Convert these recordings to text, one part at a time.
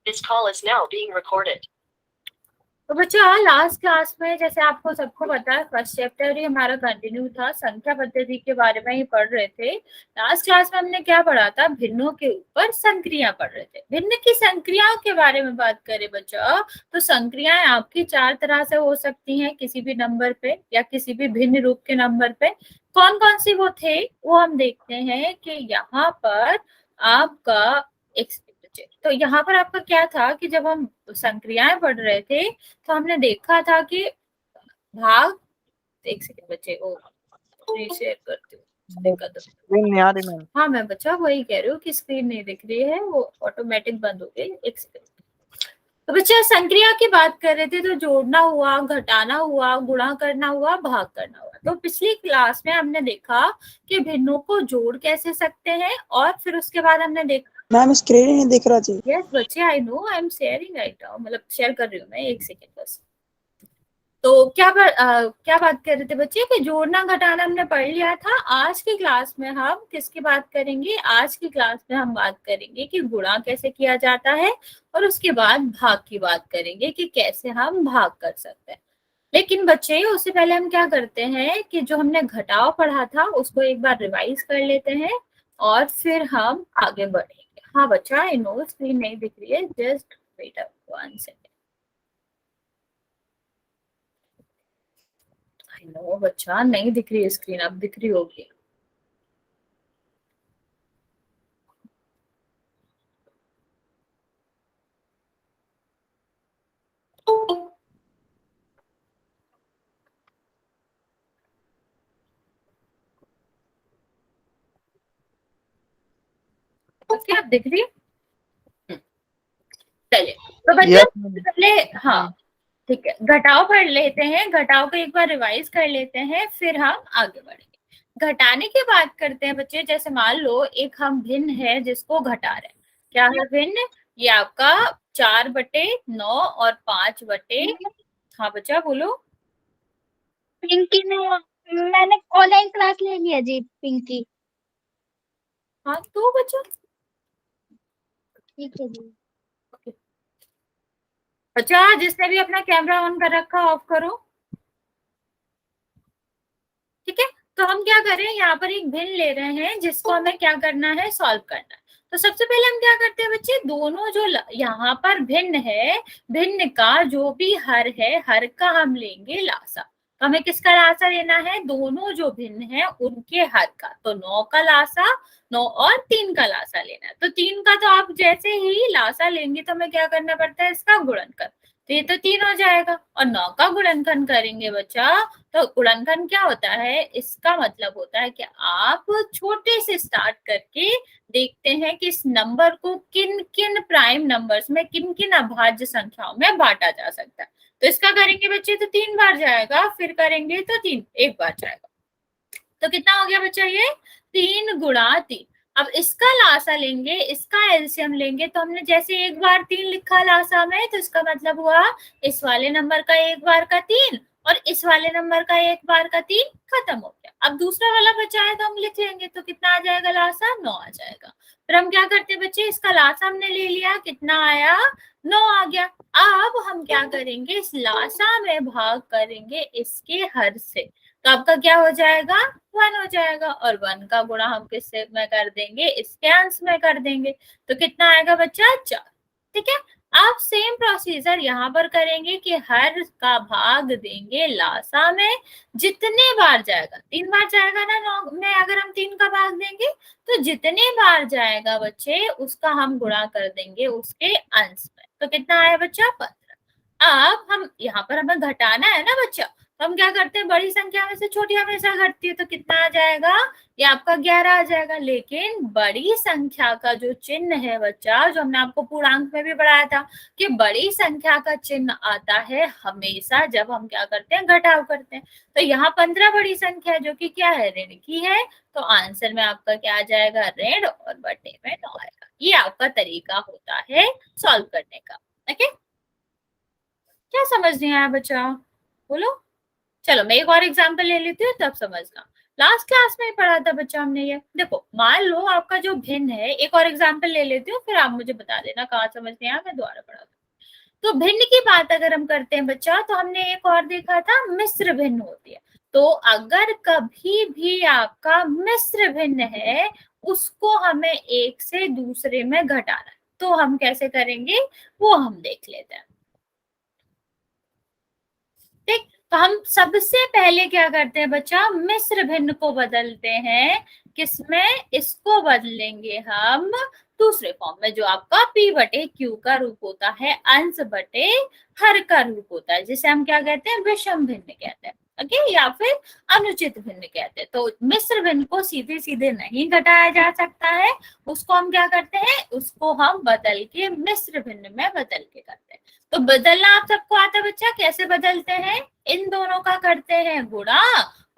This call is now being recorded. तो बच्चों last class में जैसे आपको सबको पता है फर्स्ट चैप्टर ही हमारा कंटिन्यू था, संख्या पद्धति के बारे में ही पढ़ रहे थे। लास्ट क्लास में हमने क्या पढ़ा था, भिन्नों के ऊपर संक्रिया पढ़ रहे थे। भिन्न की संक्रियाओं के बारे में बात करें बच्चों तो संक्रियाएं आपकी चार तरह से हो सकती हैं, किसी भी नंबर पे या किसी भी भिन्न रूप के नंबर पे। कौन कौन सी वो थे वो हम देखते हैं कि यहाँ पर आपका एक, तो यहाँ पर आपका क्या था कि जब हम संक्रियाएं पढ़ रहे थे तो हमने देखा था कि भाग, एक सेकंड बच्चे वो शेयर करती हूँ। हाँ मैं बच्चा वही कह रही हूँ कि स्क्रीन नहीं दिख रही है, वो ऑटोमेटिक बंद हो गई, एक सेकंड। तो बच्चा संक्रिया की बात कर रहे थे तो जोड़ना हुआ, घटाना हुआ, गुणा करना हुआ, भाग करना हुआ। तो पिछली क्लास में हमने देखा कि भिन्नों को जोड़ कैसे सकते हैं और फिर उसके बाद हमने देखा, मैम स्क्रीन ही नहीं दिख रहा जी। यस बच्चे I know I am sharing right now, मतलब शेयर कर रही हूँ मैं, एक सेकेंड बस। तो क्या बात कर रहे थे बच्चे कि जोड़ना घटाना हमने पढ़ लिया था। आज की क्लास में हम किसकी बात करेंगे, आज की क्लास में हम बात करेंगे कि गुणा कैसे किया जाता है और उसके बाद भाग की बात करेंगे कि कैसे हम भाग कर सकते हैं। लेकिन बच्चे उससे पहले हम क्या करते हैं कि जो हमने घटाव पढ़ा था उसको एक बार रिवाइज कर लेते हैं और फिर हम आगे बढ़ेंगे। हाँ बच्चा आई नो स्क्रीन नहीं दिख रही है, just wait up 1 second. I know बच्चा नहीं दिख रही है स्क्रीन, अब दिख रही होगी। ओके अब दिख रही है, चलिए। तो बच्चों पहले हाँ ठीक है, घटाव पढ़ लेते हैं, घटाव को एक बार रिवाइज कर लेते हैं फिर हम आगे बढ़ेंगे। घटाने की बात करते हैं बच्चे, जैसे मान लो एक हम भिन्न है जिसको घटा रहे हैं। क्या है भिन्न, ये आपका 4/9 और 5/, हाँ बच्चा बोलो। पिंकी ने, मैंने ऑनलाइन क्लास ले लिया जी पिंकी। हाँ तो बच्चा ठीक है जी। अच्छा जिसने भी अपना कैमरा ऑन कर रखा ऑफ करो, ठीक है। तो हम क्या करें, यहाँ पर एक भिन्न ले रहे हैं जिसको हमें क्या करना है, सॉल्व करना है। तो सबसे पहले हम क्या करते हैं बच्चे, दोनों जो यहाँ पर भिन्न है, भिन्न का जो भी हर है, हर का हम लेंगे लासा। तो हमें किसका लासा लेना है, दोनों जो भिन्न है उनके हर का। तो 9 का लासा, 9 और 3 का लासा लेना है। तो 3 का तो आप जैसे ही लासा लेंगे तो हमें क्या करना पड़ता है, इसका गुणनखंड। तो ये तो 3 हो जाएगा और 9 का गुणनखंड करेंगे बच्चा। तो गुणनखंड क्या होता है, इसका मतलब होता है कि आप छोटे से स्टार्ट करके देखते हैं कि इस नंबर को किन किन प्राइम नंबर्स में, किन किन अभाज्य संख्याओं में बांटा जा सकता है। तो इसका करेंगे बच्चे तो 3 बार जाएगा, फिर करेंगे तो 3 एक बार जाएगा। तो कितना हो गया बच्चा, ये 3 गुणा 3। अब इसका लासा लेंगे, इसका एलसीएम लेंगे। तो हमने जैसे एक बार 3 लिखा लासा में, तो इसका मतलब हुआ इस वाले नंबर का एक बार का 3 और इस वाले नंबर का एक बार का 3 खत्म हो गया। अब दूसरा वाला बचा है तो हम लिख लेंगे, तो कितना आ जाएगा लासा, 9 आ जाएगा। फिर हम क्या करते हैं बच्चे, इसका लासा हमने ले लिया, कितना आया, 9 आ गया। अब हम क्या करेंगे, इस लासा में भाग करेंगे इसके हर से। तो आपका क्या हो जाएगा, 1 हो जाएगा। और 1 का गुणा हम किससे में कर देंगे, इसके अंश में कर देंगे। तो कितना आएगा बच्चा, 4। ठीक है। आप सेम प्रोसीजर यहाँ पर करेंगे कि हर का भाग देंगे लासा में, जितने बार जाएगा, 3 बार जाएगा ना 9 में, अगर हम 3 का भाग देंगे तो जितने बार जाएगा बच्चे उसका हम गुणा कर देंगे उसके अंश में। तो कितना आया बच्चा, 15। अब हम यहाँ पर हमें घटाना है ना बच्चा, तो हम क्या करते हैं, बड़ी संख्या में से छोटी हमेशा घटती है। तो कितना आ जाएगा, ये आपका 11 आ जाएगा। लेकिन बड़ी संख्या का जो चिन्ह है बच्चा, जो हमने आपको पूर्णांक में भी पढ़ाया था कि बड़ी संख्या का चिन्ह आता है हमेशा जब हम क्या करते हैं, घटाव करते हैं। तो यहाँ 15 बड़ी संख्या जो कि क्या है, ऋण की है। तो आंसर में आपका क्या आ जाएगा, ऋण और बटे में 9 आएगा। ये आपका तरीका होता है सॉल्व करने का। ओके, क्या समझ नहीं आया बच्चा, बोलो। चलो मैं एक और एग्जांपल ले लेती हूँ तब समझना। लास्ट क्लास में ही पढ़ा था बच्चा हमने ये। देखो मान लो आपका जो भिन्न है, एक और एग्जांपल ले लेती हूँ फिर आप मुझे बता देना कहाँ समझ नहीं आया, मैं दोबारा पढ़ा दूँ। तो भिन्न की बात अगर हम करते हैं बच्चा, तो हमने एक और देखा था मिश्र भिन्न होती है। तो अगर कभी भी आपका मिश्र भिन्न है, उसको हमें एक से दूसरे में घटाना है, तो हम कैसे करेंगे वो हम देख लेते हैं। ठीक, तो हम सबसे पहले क्या करते हैं बच्चा, मिश्र भिन्न को बदलते हैं किसमें, इसको बदलेंगे हम दूसरे फॉर्म में, जो आपका p बटे q का रूप होता है, अंश बटे हर का रूप होता है, जिसे हम क्या कहते हैं, विषम भिन्न कहते हैं। ओके, या फिर अनुचित भिन्न कहते हैं। तो मिश्र भिन्न को सीधे सीधे नहीं घटाया जा सकता है, उसको हम क्या करते हैं, उसको हम बदल के मिश्र भिन्न में बदल के करते हैं। तो बदलना आप सबको आता है बच्चा, कैसे बदलते हैं, इन दोनों का करते हैं गुणा,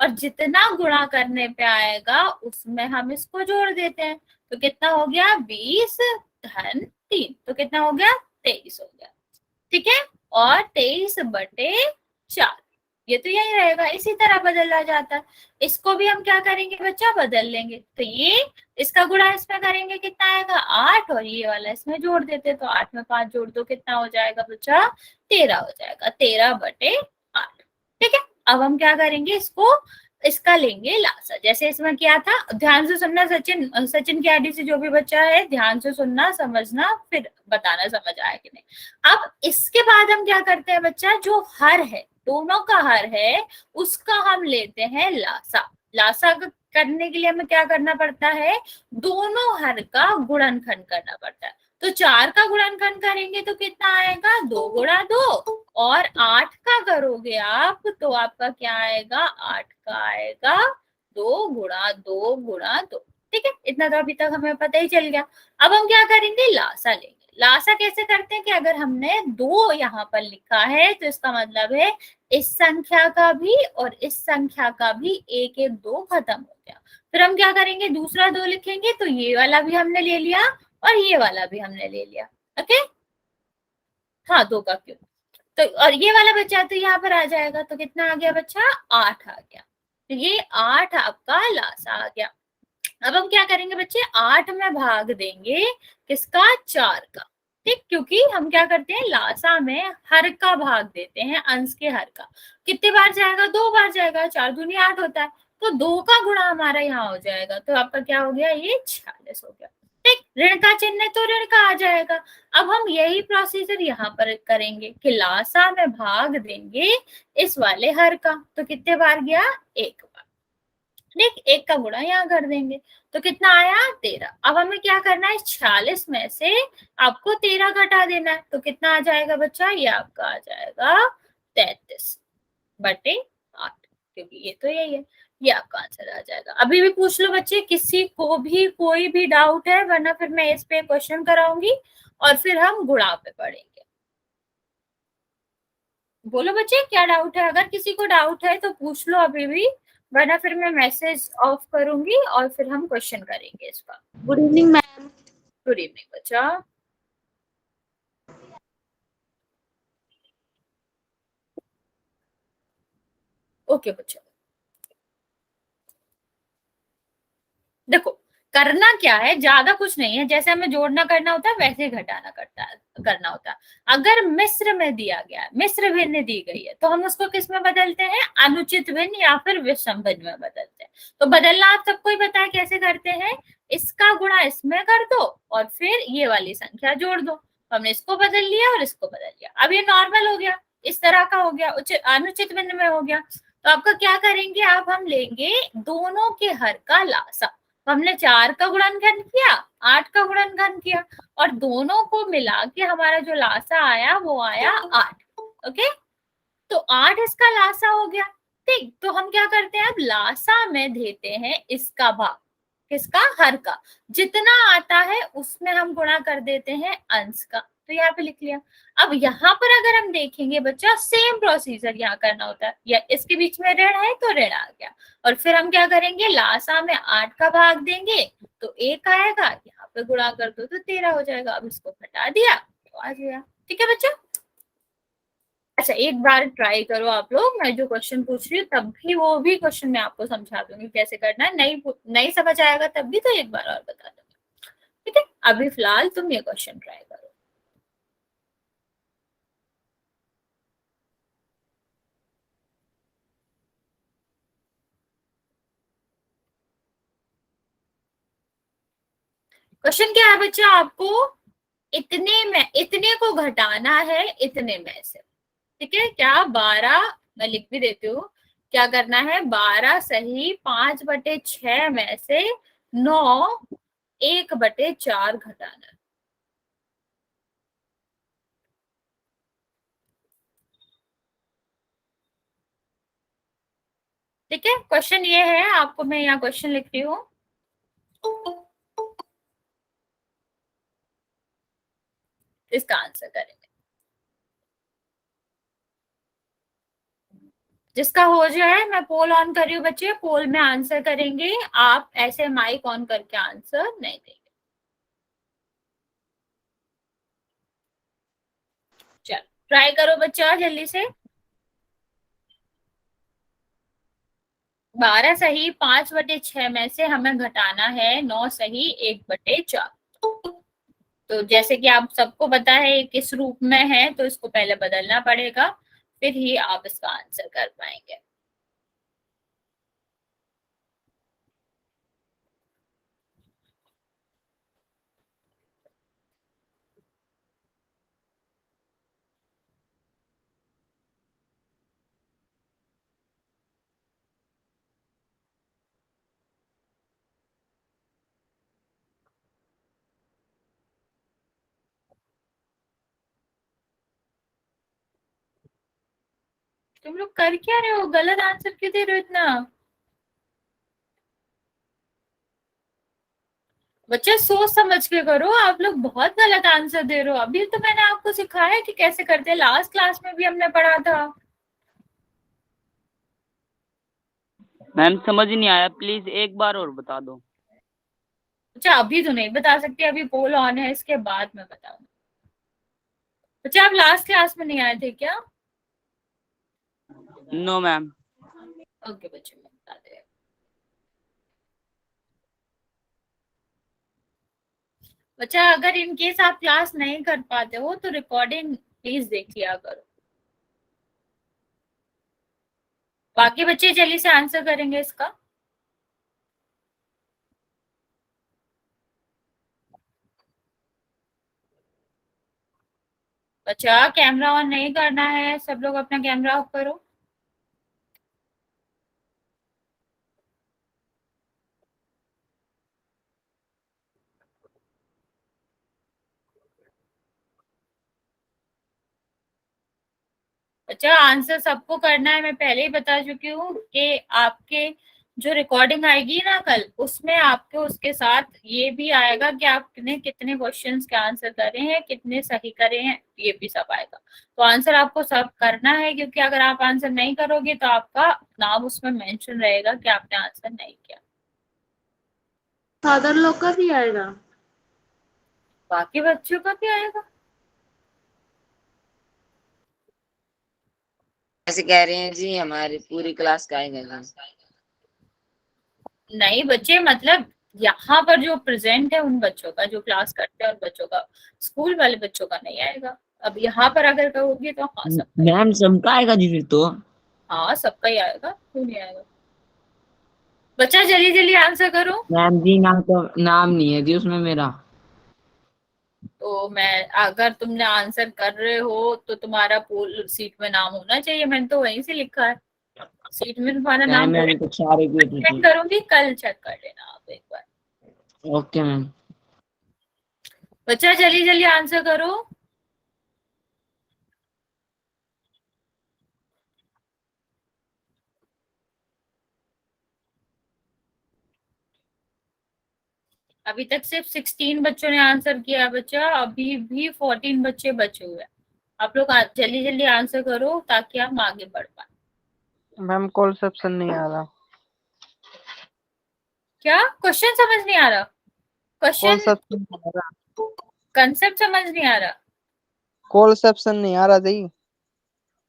और जितना गुणा करने पे आएगा उसमें हम इसको जोड़ देते हैं। तो कितना हो गया, 20 धन 3, तो कितना हो गया, 23 हो गया। ठीक है, और 23 बटे 4, ये तो यही रहेगा, इसी तरह बदला जाता है। इसको भी हम क्या करेंगे बच्चा, बदल लेंगे। तो ये इसका गुणा इसमें करेंगे, कितना आएगा 8, और ये वाला इसमें जोड़ देते, तो 8 में 5 जोड़ दो, कितना हो जाएगा बच्चा, 13 हो जाएगा, 13 बटे 8। ठीक है, अब हम क्या करेंगे, इसको इसका लेंगे लासा, जैसे इसमें किया था। ध्यान से सुनना सचिन, सचिन की आईडी से जो भी बच्चा है ध्यान से सुनना, समझना, फिर बताना समझ आया कि नहीं। अब इसके बाद हम क्या करते हैं बच्चा, जो हर है, दोनों का हर है, उसका हम लेते हैं लासा। लासा करने के लिए हमें क्या करना पड़ता है, दोनों हर का गुणनखंड करना पड़ता है। तो 4 का गुणनखंड करेंगे तो कितना आएगा, 2 गुणा 2, और 8 का करोगे आप तो आपका क्या आएगा, 8 का आएगा 2 गुणा 2 गुणा 2। ठीक है, इतना तो अभी तक हमें पता ही चल गया। अब हम क्या करेंगे, लासा लेंगे। लासा कैसे करते हैं कि अगर हमने 2 यहाँ पर लिखा है तो इसका मतलब है इस संख्या का भी और इस संख्या का भी 1 1 2 खत्म हो गया। फिर हम क्या करेंगे, दूसरा 2 लिखेंगे, तो ये वाला भी हमने ले लिया और ये वाला भी हमने ले लिया। ओके, हाँ 2 का क्यूब, तो और ये वाला बच्चा तो यहाँ पर आ जाएगा, तो कितना आ गया बच्चा, 8 आ गया। तो ये 8 आपका लासा आ गया। अब हम क्या करेंगे बच्चे, 8 में भाग देंगे किसका, 4 का। ठीक, क्योंकि हम क्या करते हैं, लासा में हर का भाग देते हैं, अंश के हर का। कितने बार जाएगा, 2 बार जाएगा, 4 दूनी 8 होता है, तो 2 का गुणा हमारा यहाँ हो जाएगा, तो आपका क्या हो गया, ये 46 हो गया। ठीक, ऋण का चिन्ह तो ऋण का आ जाएगा। अब हम यही प्रोसीजर यहाँ पर करेंगे कि लासा में भाग देंगे इस वाले हर का, तो कितने बार गया, 1 बार। ठीक, 1 का गुणा यहाँ कर देंगे, तो कितना आया, 13। अब हमें क्या करना है, 46 में से आपको 13 घटा देना है, तो कितना आ जाएगा बच्चा, ये आपका आ जाएगा 33 बटे 8, क्योंकि ये तो यही है, ये आपका आंसर आ जाएगा। अभी भी पूछ लो बच्चे, किसी को भी कोई भी डाउट है, वरना फिर मैं इस पे क्वेश्चन कराऊंगी और फिर हम गुणा पे पढ़ेंगे। बोलो बच्चे, क्या डाउट है, अगर किसी को डाउट है तो पूछ लो अभी भी, वरना फिर मैं मैसेज ऑफ करूंगी और फिर हम क्वेश्चन करेंगे इसका। Good evening ma'am. Good evening बच्चा। ओके बच्चा, देखो करना क्या है, ज्यादा कुछ नहीं है, जैसे हमें जोड़ना करना होता है वैसे घटाना करना होता है। अगर मिश्र में दिया गया, मिश्र भिन्न दी गई है, तो हम उसको किस में बदलते हैं, अनुचित भिन्न या फिर विषम भिन्न में बदलते हैं। तो बदलना आप सबको ही पता है कैसे करते हैं, इसका गुणा इसमें कर दो और फिर ये वाली संख्या जोड़ दो। तो हमने इसको बदल लिया और इसको बदल लिया, अब ये नॉर्मल हो गया, इस तरह का हो गया, अनुचित भिन्न में हो गया। तो आपका क्या करेंगे, आप हम लेंगे दोनों के हर का लासा। तो हमने 4 का गुणनखंड किया, 8 का गुणनखंड किया, और दोनों को मिला के हमारा जो लासा आया वो आया 8। ओके, तो 8 इसका लासा हो गया। ठीक, तो हम क्या करते हैं, अब लासा में देते हैं इसका भाग, किसका, हर का। जितना आता है उसमें हम गुणा कर देते हैं अंश का, तो यहाँ पे लिख लिया। अब यहाँ पर अगर हम देखेंगे बच्चा, सेम प्रोसीजर यहाँ करना होता है, या इसके बीच में ऋण है तो ऋण आ गया, और फिर हम क्या करेंगे, लासा में 8 का भाग देंगे तो 1 आएगा, यहाँ पे गुणा कर दो तो 13 हो जाएगा। अब इसको घटा दिया तो आ गया। ठीक है बच्चा, अच्छा एक बार ट्राई करो आप लोग, मैं जो क्वेश्चन पूछ रही हूँ तब भी वो भी क्वेश्चन मैं आपको समझा दूंगी कैसे करना है, नहीं समझ आएगा तब भी तो एक बार और बता दूंगी, ठीक है। अभी फिलहाल तुम ये क्वेश्चन ट्राई करो। क्वेश्चन क्या है बच्चा, आपको इतने को घटाना है इतने में से, ठीक है। क्या 12, मैं लिख भी देती हूँ, क्या करना है, 12 सही 5/6 में से 9 1/4 घटाना है। ठीक है, क्वेश्चन ये है, आपको मैं यहाँ क्वेश्चन लिख रही हूँ। इसका आंसर करेंगे, जिसका हो जाए। मैं पोल ऑन कर रही हूँ बच्चे, पोल में आंसर करेंगे, आप ऐसे माइक ऑन करके आंसर नहीं देंगे। चलो ट्राई करो बच्चा जल्दी से। 12 सही 5/6 में से हमें घटाना है 9 सही 1/4। तो जैसे कि आप सबको पता है ये किस रूप में है, तो इसको पहले बदलना पड़ेगा, फिर ही आप इसका आंसर कर पाएंगे। तुम लोग कर क्या रहे हो, गलत आंसर क्यों दे रहे हो इतना। बच्चा सोच समझ के करो, आप लोग बहुत गलत आंसर दे रहे हो। अभी तो मैंने आपको सिखाया कि कैसे करते हैं, लास्ट क्लास में भी हमने पढ़ा था। मैम समझ नहीं आया, प्लीज एक बार और बता दो। अच्छा अभी तो नहीं बता सकते, अभी पोल ऑन है, इसके बाद में बताऊंगा। बच्चा आप लास्ट क्लास में नहीं आए थे क्या। No ma'am. ओके बच्चे मैं बता दे। बच्चा अगर इन केस आप क्लास नहीं कर पाते हो तो रिकॉर्डिंग प्लीज देख लिया करो। बाकी बच्चे जल्दी से आंसर करेंगे इसका। बच्चा कैमरा ऑन नहीं करना है, सब लोग अपना कैमरा ऑफ करो। अच्छा आंसर सबको करना है, मैं पहले ही बता चुकी हूँ कि आपके जो रिकॉर्डिंग आएगी ना कल, उसमें आपके उसके साथ ये भी आएगा कि आपने कितने क्वेश्चंस के आंसर करे हैं, कितने सही करे हैं, ये भी सब आएगा। तो आंसर आपको सब करना है, क्योंकि अगर आप आंसर नहीं करोगे तो आपका नाम उसमें मेंशन रहेगा कि आपने आंसर नहीं किया। फादर लोग का भी आएगा। बाकी बच्चों का भी आएगा। ऐसे कह रहे हैं जी, हमारी पूरी क्लास का आएगा। नहीं बच्चे, मतलब यहाँ पर जो प्रेजेंट है उन बच्चों का, जो क्लास करते हैं उन बच्चों का, स्कूल वाले बच्चों का नहीं आएगा। अब यहाँ पर अगर कहोगे तो हाँ सबका मैम सबका आएगा जी फिर तो। हाँ सबका ही आएगा, क्यों नहीं आएगा। बच्चा जल्दी जल्दी आंसर करो। मैम जी नाम तो नाम नहीं है जी उसमें मेरा। तो मैं, अगर तुमने आंसर कर रहे हो तो तुम्हारा पोल सीट में नाम होना चाहिए, मैंने तो वहीं से लिखा है, सीट में तुम्हारा मैम नाम मैंने तो सारे किए थे चेक करूंगी, कल चेक कर लेना आप एक बार। Okay ma'am. बच्चा जल्दी जल्दी आंसर करो। अभी तक सिर्फ 16 बच्चों ने आंसर किया बच्चा, अभी भी 14 बच्चे बचे हुए हैं। आप लोग जल्दी जल्दी आंसर करो ताकि हम आगे बढ़ पाए। मैम कॉन्सेप्शन नहीं आ रहा। क्या क्वेश्चन समझ नहीं आ रहा, क्वेश्चन कॉन्सेप्शन नहीं आ रहा। कंसेप्ट समझ नहीं आ रहा। कॉन्सेप्शन नहीं आ रहा जी।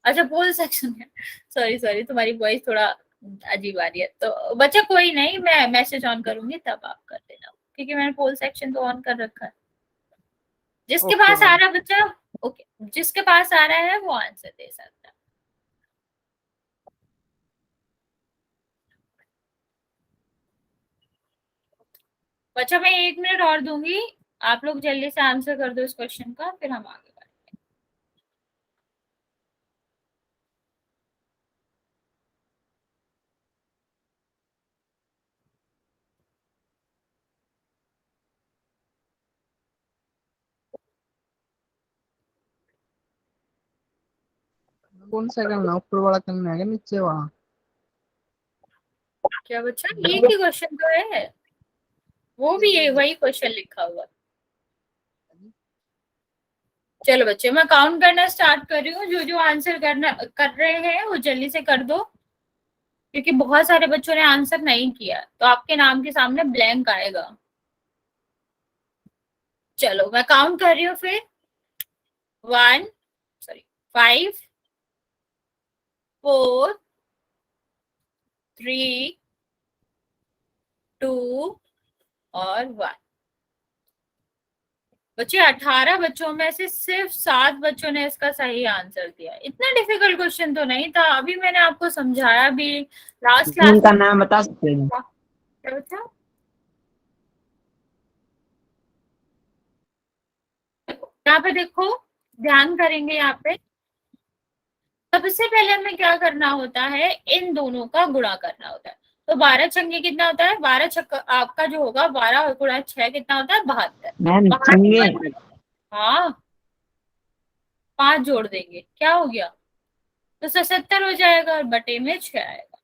अच्छा पोल सेक्शन है, सॉरी सॉरी, तुम्हारी वॉइस थोड़ा अजीब आ रही है। तो बच्चा कोई नहीं, मैं मैसेज ऑन करूंगी तब आप कर देना, क्योंकि मैंने पोल सेक्शन तो ऑन कर रखा है। जिसके ओके पास आ मैम। रहा है बच्चा, ओके, जिसके पास आ रहा है वो आंसर दे सकता है। बच्चा मैं 1 मिनट और दूंगी, आप लोग जल्दी से आंसर कर दो इस क्वेश्चन का, फिर हम आगे बढ़ेंगे। कौन सा करना, ऊपर वाला करना है कि नीचे वाला? क्या बच्चा, ये की क्वेश्चन तो है, वो भी ये वही क्वेश्चन लिखा हुआ है। चलो बच्चे मैं काउंट करना स्टार्ट कर रही हूँ, जो जो आंसर करना कर रहे हैं वो जल्दी से कर दो, क्योंकि बहुत सारे बच्चों ने आंसर नहीं किया, तो आपके नाम के सामने ब्लैंक आएगा। चलो मैं काउंट कर रही हूँ फिर, 5 4 3 2 और 1। बच्चे 18 बच्चों में से सिर्फ 7 बच्चों ने इसका सही आंसर दिया। इतना डिफिकल्ट क्वेश्चन तो नहीं था, अभी मैंने आपको समझाया भी लास्ट क्लास उनका में। नाम बता सकते हैं? क्या बच्चा, यहाँ पे देखो, ध्यान करेंगे यहाँ पे। सबसे पहले हमें क्या करना होता है, इन दोनों का गुणा करना होता है। तो 12 छंगे कितना होता है, 12 छक्का आपका जो होगा 12 गुणा 6 कितना होता है, 72। मैम छंगे। हाँ 5 जोड़ देंगे, क्या हो गया, तो 77 हो जाएगा और बटे में 6 आएगा।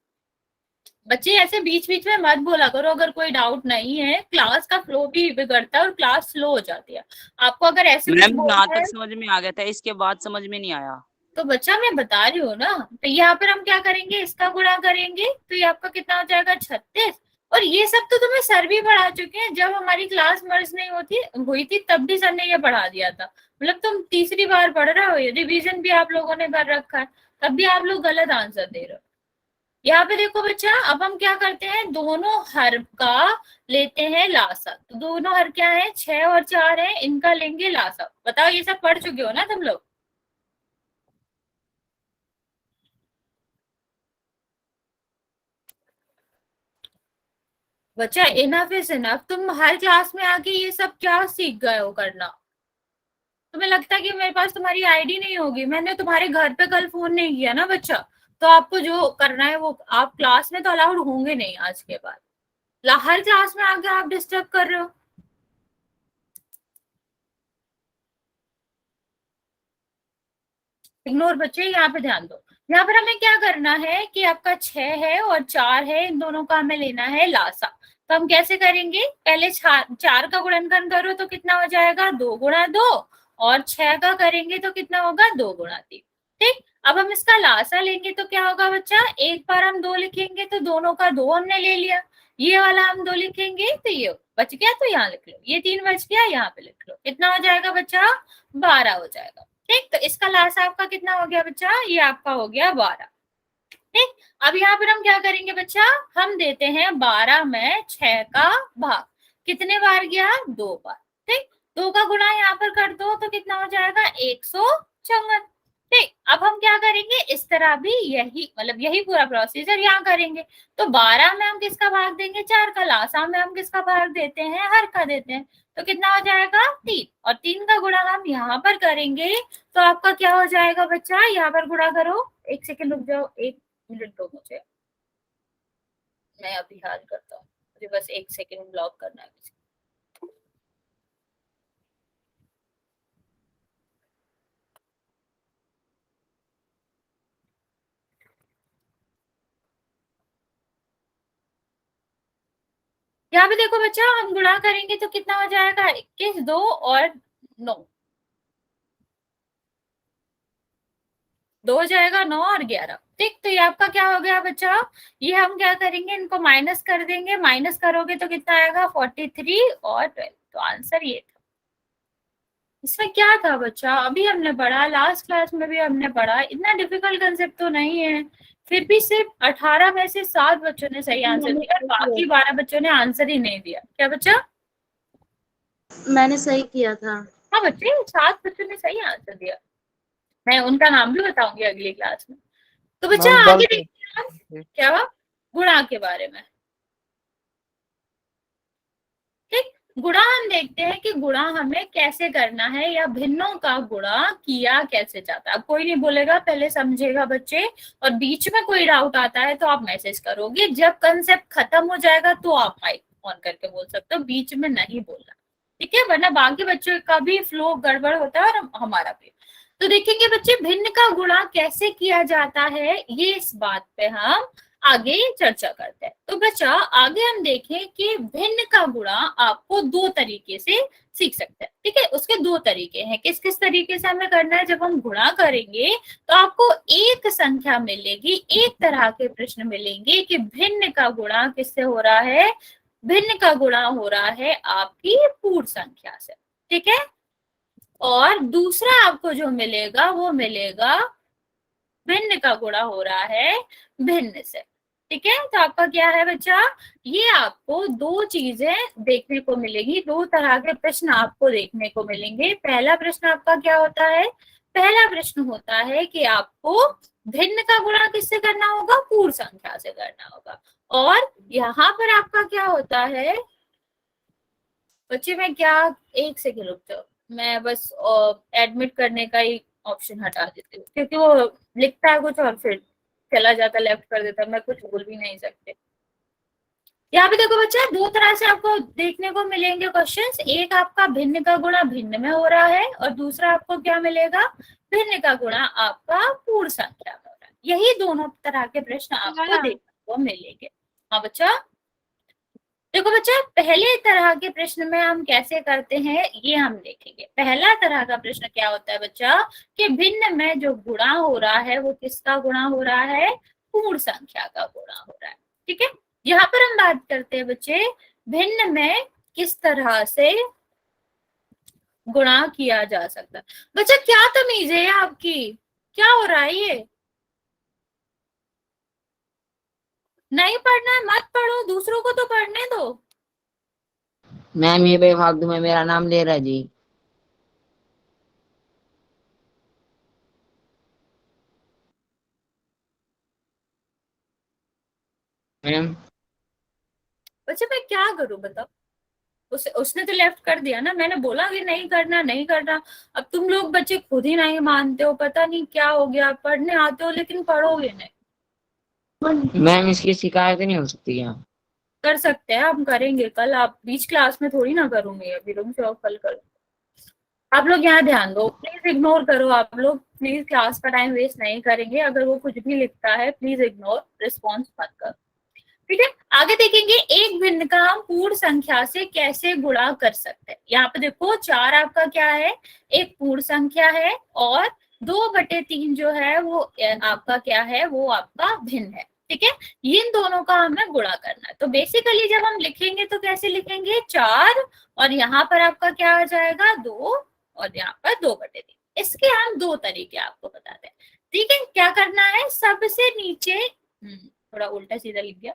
बच्चे ऐसे बीच बीच में मत बोला करो, अगर कोई डाउट नहीं है, क्लास का फ्लो भी बिगड़ता है और क्लास स्लो हो जाती है। आपको अगर ऐसे कुछ मैम यहाँ बोलना है तक समझ में आ गया था, इसके बाद समझ में नहीं आया। तो बच्चा मैं बता रही हूँ ना, तो यहाँ पर हम क्या करेंगे, इसका गुणा करेंगे तो ये आपका कितना हो जाएगा, 36। और ये सब तो तुम्हें सर भी पढ़ा चुके हैं, जब हमारी क्लास मर्ज नहीं हुई थी तब भी सर ने ये पढ़ा दिया था। मतलब तुम तीसरी बार पढ़ रहे हो, रिवीजन भी आप लोगों ने कर रखा है, तब भी आप लोग गलत आंसर दे रहे हो। यहाँ पे देखो बच्चा, अब हम क्या करते हैं, दोनों हर का लेते हैं लासा। तो दोनों हर क्या है, 6 और 4 है, इनका लेंगे लासा। बताओ ये सब पढ़ चुके हो ना तुम लोग? बच्चा इनफ इज इनफ, तुम हर क्लास में आके ये सब क्या सीख गए हो करना? तुम्हें लगता है कि मेरे पास तुम्हारी आईडी नहीं होगी? मैंने तुम्हारे घर पे कल फोन नहीं किया ना बच्चा, तो आपको जो करना है वो आप क्लास में तो अलाउड होंगे नहीं आज के बाद। हर क्लास में आके आप डिस्टर्ब कर रहे हो। इग्नोर बच्चे, यहाँ पे ध्यान दो। यहाँ पर हमें क्या करना है कि आपका 6 है और 4 है, इन दोनों का हमें लेना है लासा। तो हम कैसे करेंगे, पहले 4 का गुणनखंड करो तो कितना हो जाएगा, 2 गुणा 2, और 6 का करेंगे तो कितना होगा, 2 गुणा 3। ठीक, अब हम इसका लासा लेंगे तो क्या होगा बच्चा, एक बार हम 2 लिखेंगे तो दोनों का 2 हमने ले लिया, ये वाला हम 2 लिखेंगे तो ये बच गया, तो यहाँ लिख लो, ये 3 बच गया, यहाँ पे लिख लो, कितना हो जाएगा बच्चा, 12 हो जाएगा। ठीक, तो इसका लासा आपका कितना हो गया बच्चा, ये आपका हो गया 12। ठीक, अब यहाँ पर हम क्या करेंगे बच्चा, हम देते हैं 12 में 6 का भाग, कितने बार गया, 2 बार। ठीक, 2 का गुणा यहाँ पर कर दो तो कितना हो जाएगा, 154। ठीक, अब हम क्या करेंगे, इस तरह भी यही मतलब यही पूरा प्रोसीजर यहाँ करेंगे। तो 12 में हम किसका भाग देंगे, 4 का, लासा में हम किसका भाग देते हैं, हर का देते हैं, तो कितना हो जाएगा, 3। और 3 का गुणा हम यहाँ पर करेंगे तो आपका क्या हो जाएगा बच्चा, यहाँ पर गुणा करो, 1 सेकेंड रुक जाओ, 1 मिनट दो मुझे, मैं अभी हाल करता हूँ, मुझे बस 1 सेकेंड ब्लॉक करना है। यहाँ पे देखो बच्चा, हम गुणा करेंगे तो कितना हो जाएगा, 21, 2 और 9, 2 हो जाएगा, 9 और 11। ठीक, तो ये आपका क्या हो गया बच्चा, ये हम क्या करेंगे, इनको माइनस कर देंगे, माइनस करोगे तो कितना आएगा, 43 और 12। तो आंसर ये था। इसमें क्या था बच्चा, अभी हमने पढ़ा, लास्ट क्लास में भी हमने पढ़ा, इतना डिफिकल्ट कंसेप्ट तो नहीं है। फिर भी सिर्फ 18 में से 7 बच्चों ने सही आंसर दिया और बाकी 12 बच्चों ने आंसर ही नहीं दिया। क्या बच्चा? मैंने सही किया था। हाँ बच्चे, 7 बच्चों ने सही आंसर दिया। मैं उनका नाम भी बताऊंगी अगली क्लास में। तो बच्चा मैम, आगे गलत है। देखते हैं क्या हुआ गुणा के बारे में। ठीक, गुणा हम देखते हैं कि गुणा हमें कैसे करना है या भिन्नों का गुणा किया कैसे जाता है। अब कोई नहीं बोलेगा, पहले समझेगा बच्चे, और बीच में कोई डाउट आता है तो आप मैसेज करोगे। जब कंसेप्ट खत्म हो जाएगा तो आप माइक ऑन करके बोल सकते हो, बीच में नहीं बोलना, ठीक है, वरना बाकी बच्चों का भी फ्लो गड़बड़ होता है और हमारा भी। तो देखेंगे बच्चे भिन्न का गुणा कैसे किया जाता है, ये इस बात पे हम आगे चर्चा करते हैं। तो बच्चा आगे हम देखें कि भिन्न का गुणा आपको 2 तरीके से सीख सकते हैं, ठीक है। उसके 2 तरीके हैं, किस किस तरीके से हमें करना है। जब हम गुणा करेंगे तो आपको एक संख्या मिलेगी, एक तरह के प्रश्न मिलेंगे कि भिन्न का गुणा किससे हो रहा है। भिन्न का गुणा हो रहा है आपकी पूर्ण संख्या से, ठीक है। और दूसरा आपको जो मिलेगा वो मिलेगा भिन्न का गुणा हो रहा है भिन्न से, ठीक है। तो आपका क्या है बच्चा, ये आपको 2 चीजें देखने को मिलेगी, 2 तरह के प्रश्न आपको देखने को मिलेंगे। पहला प्रश्न आपका क्या होता है, पहला प्रश्न होता है कि आपको भिन्न का गुणा किससे करना होगा, पूर्ण संख्या से करना होगा। और यहाँ पर आपका क्या होता है बच्चे, मैं क्या, एक सेकंड रुक जाओ, मैं बस एडमिट करने का ही ऑप्शन हटा देती हूँ, क्योंकि वो लिखता है कुछ और फिर चला जाता, लेफ्ट कर देता, मैं कुछ बोल भी नहीं सकते। यहाँ पे देखो बच्चा, 2 तरह से आपको देखने को मिलेंगे क्वेश्चंस। एक आपका भिन्न का गुणा भिन्न में हो रहा है और दूसरा आपको क्या मिलेगा, भिन्न का गुणा आपका पूर्ण संख्या में हो रहा है। यही दोनों तरह के प्रश्न आपको देखने को मिलेंगे। हाँ बच्चा, देखो बच्चा, पहले तरह के प्रश्न में हम कैसे करते हैं ये हम देखेंगे। पहला तरह का प्रश्न क्या होता है बच्चा, कि भिन्न में जो गुणा हो रहा है वो किसका गुणा हो रहा है, पूर्ण संख्या का गुणा हो रहा है, ठीक है। यहाँ पर हम बात करते हैं बच्चे, भिन्न में किस तरह से गुणा किया जा सकता है। बच्चा क्या तमीज है आपकी, क्या हो रहा है ये, नहीं पढ़ना है मत पढ़ो, दूसरों को तो पढ़ने दो। मैम ये बेफालतू में मेरा नाम ले रहा है जी। मैम बच्चे मैं क्या करूं बताओ, उसने तो लेफ्ट कर दिया ना, मैंने बोला कि नहीं करना नहीं करना। अब तुम लोग बच्चे खुद ही नहीं मानते हो, पता नहीं क्या हो गया, पढ़ने आते हो लेकिन पढ़ोगे नहीं। मैम इसकी शिकायत नहीं हो सकती क्या? कर सकते हैं, हम करेंगे कल, आप बीच क्लास में थोड़ी ना करूंगी, अभी रुक जाओ, कल करो। आप लोग यहाँ ध्यान दो, प्लीज इग्नोर करो, आप लोग प्लीज क्लास का टाइम वेस्ट नहीं करेंगे। अगर वो कुछ भी लिखता है प्लीज इग्नोर, रिस्पॉन्स मत करो, ठीक है। आगे देखेंगे एक भिन्न का हम पूर्ण संख्या से कैसे गुणा कर सकते हैं। यहाँ पे देखो 4 आपका क्या है, एक पूर्ण संख्या है, और 2/3 जो है वो आपका क्या है, वो आपका भिन्न है, ठीक है। इन दोनों का हमें गुणा करना है। तो बेसिकली जब हम लिखेंगे तो कैसे लिखेंगे, 4 और यहाँ पर आपका क्या आ जाएगा 2 और यहाँ पर 2/3। इसके हम 2 तरीके आपको बताते हैं, ठीक है। क्या करना है, सबसे नीचे थोड़ा उल्टा सीधा लिख दिया,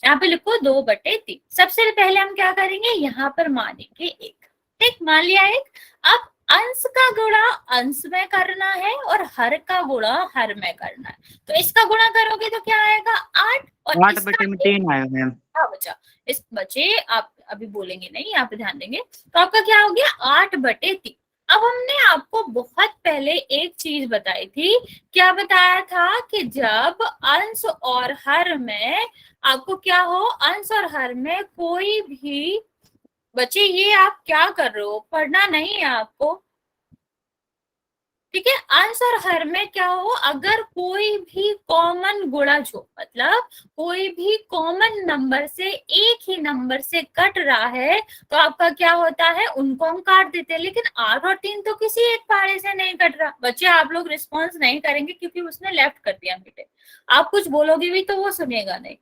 यहाँ पे लिखो 2/3। सबसे पहले हम क्या करेंगे, यहाँ पर मानेंगे 1, ठीक, मान लिया 1। अब अंश का गुणा अंश में करना है और हर का गुणा हर में करना है। तो इसका गुणा करोगे तो क्या आएगा 8, और 8/3 आएगा मैम। हाँ बच्चा, इस बच्चे आप अभी बोलेंगे नहीं, यहाँ पे ध्यान देंगे। तो आपका क्या हो गया 8/3। अब हमने आपको बहुत पहले एक चीज बताई थी, क्या बताया था कि जब अंश और हर में आपको क्या हो, अंश और हर में कोई भी, बच्चे ये आप क्या कर रहे हो, पढ़ना नहीं है आपको, ठीक है। अंश और हर में क्या हो, अगर कोई भी कॉमन गुणज हो, मतलब कोई भी कॉमन नंबर से एक ही नंबर से कट रहा है, तो आपका क्या होता है, उनको हम काट देते हैं। लेकिन 8 और 3 तो किसी एक पारे से नहीं कट रहा। बच्चे आप लोग रिस्पॉन्स नहीं करेंगे क्योंकि उसने लेफ्ट कर दिया बेटे, आप कुछ बोलोगे भी तो वो सुनेगा नहीं,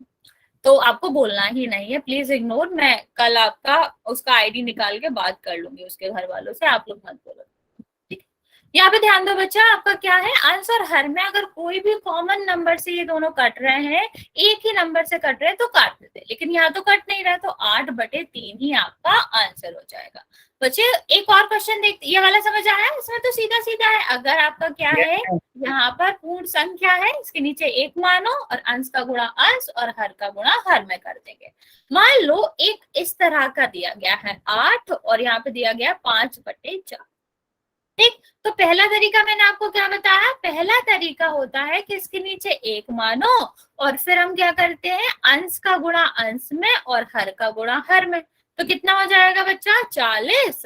तो आपको बोलना ही नहीं है, प्लीज इग्नोर। मैं कल आपका उसका आईडी निकाल के बात कर लूंगी उसके घर वालों से, आप लोग मत बोलो, यहाँ पे ध्यान दो बच्चा, आपका क्या है, अंश और हर में अगर कोई भी कॉमन नंबर से ये दोनों कट रहे हैं, एक ही नंबर से कट रहे हैं तो काट देते, लेकिन यहाँ तो कट नहीं रहा, तो 8/3 ही आपका आंसर हो जाएगा। बच्चे एक और क्वेश्चन देखते, ये वाला समझ आया? इसमें तो सीधा सीधा है, अगर आपका क्या है, यहाँ पर पूर्ण संख्या है, इसके नीचे 1 मानो और अंश का गुणा अंश और हर का गुणा हर में कर देंगे। मान लो एक इस तरह का दिया गया है 8 और यहाँ पे दिया गया 5/4, ठीक। तो पहला तरीका मैंने आपको क्या बताया, पहला तरीका होता है कि इसके नीचे 1 मानो और फिर हम क्या करते हैं, अंश का गुणा अंश में और हर का गुणा हर में। तो कितना हो जाएगा बच्चा, 40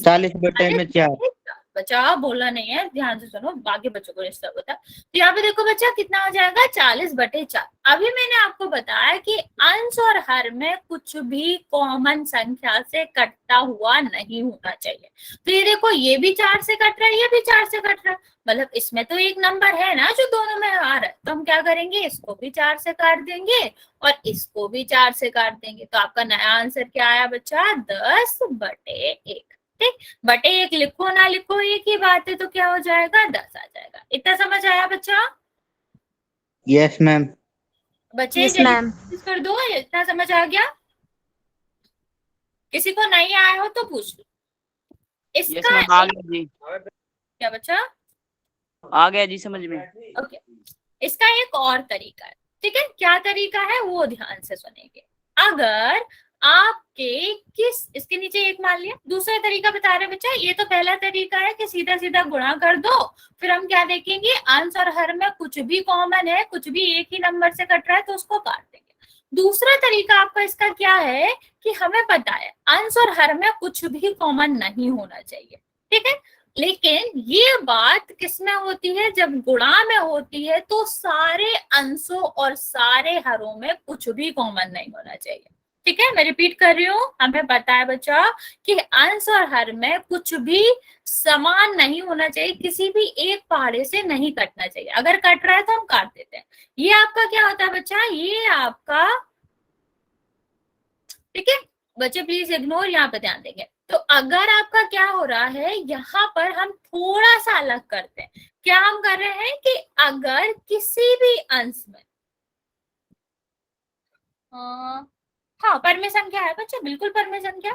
40/4। बच्चा बोला नहीं है, ध्यान से सुनो, बाकी बच्चों को डिस्टर्ब होता है। तो यहाँ पे देखो बच्चा कितना हो जाएगा, 40/4। अभी मैंने आपको बताया कि अंश और हर में कुछ भी कॉमन संख्या से कटता हुआ नहीं होना चाहिए। तो ये देखो, ये भी 4 से कट रहा है, ये भी 4 से कट रहा है, मतलब इसमें तो एक नंबर है ना जो दोनों में आ रहा है, तो हम क्या करेंगे, इसको भी 4 से काट देंगे और इसको भी 4 से काट देंगे। तो आपका नया आंसर क्या आया बच्चा, 10/1। ठीक, /1 लिखो ना लिखो एक ही बात है, तो क्या हो जाएगा, 10 आ जाएगा। इतना समझ आया बच्चा? Yes ma'am. बच्चे Yes, ma'am. जल्दी कर दो, इतना समझ आ गया? किसी को नहीं आया हो तो पूछ लो। यस इसका मैम, आ गया जी, क्या बच्चा? आ गया जी समझ में। ओके, इसका एक और तरीका है, ठीक है, क्या तरीका है वो ध्यान से सुनेंगे। अगर आपके इसके नीचे 1 मान लिया, दूसरा तरीका बता रहे बच्चा, ये तो पहला तरीका है कि सीधा सीधा गुणा कर दो, फिर हम क्या देखेंगे, अंश और हर में कुछ भी कॉमन है, कुछ भी एक ही नंबर से कट रहा है तो उसको काट देंगे। दूसरा तरीका आपका इसका क्या है कि हमें पता है अंश और हर में कुछ भी कॉमन नहीं होना चाहिए, ठीक है, लेकिन ये बात किसमें होती है, जब गुणा में होती है तो सारे अंशों और सारे हरों में कुछ भी कॉमन नहीं होना चाहिए। ठीक है, मैं रिपीट कर रही हूँ, हमें पता है बच्चा कि अंश और हर में कुछ भी समान नहीं होना चाहिए, किसी भी एक पहाड़े से नहीं कटना चाहिए, अगर कट रहा है तो हम काट देते हैं। ये आपका क्या होता है बच्चा, ये आपका, ठीक है बच्चे प्लीज इग्नोर, यहाँ पे ध्यान देंगे। तो अगर आपका क्या हो रहा है, यहाँ पर हम थोड़ा सा अलग करते हैं, क्या हम कर रहे हैं कि अगर किसी भी अंश में, हाँ परमेय संख्या है बच्चा, बिल्कुल परमेय संख्या,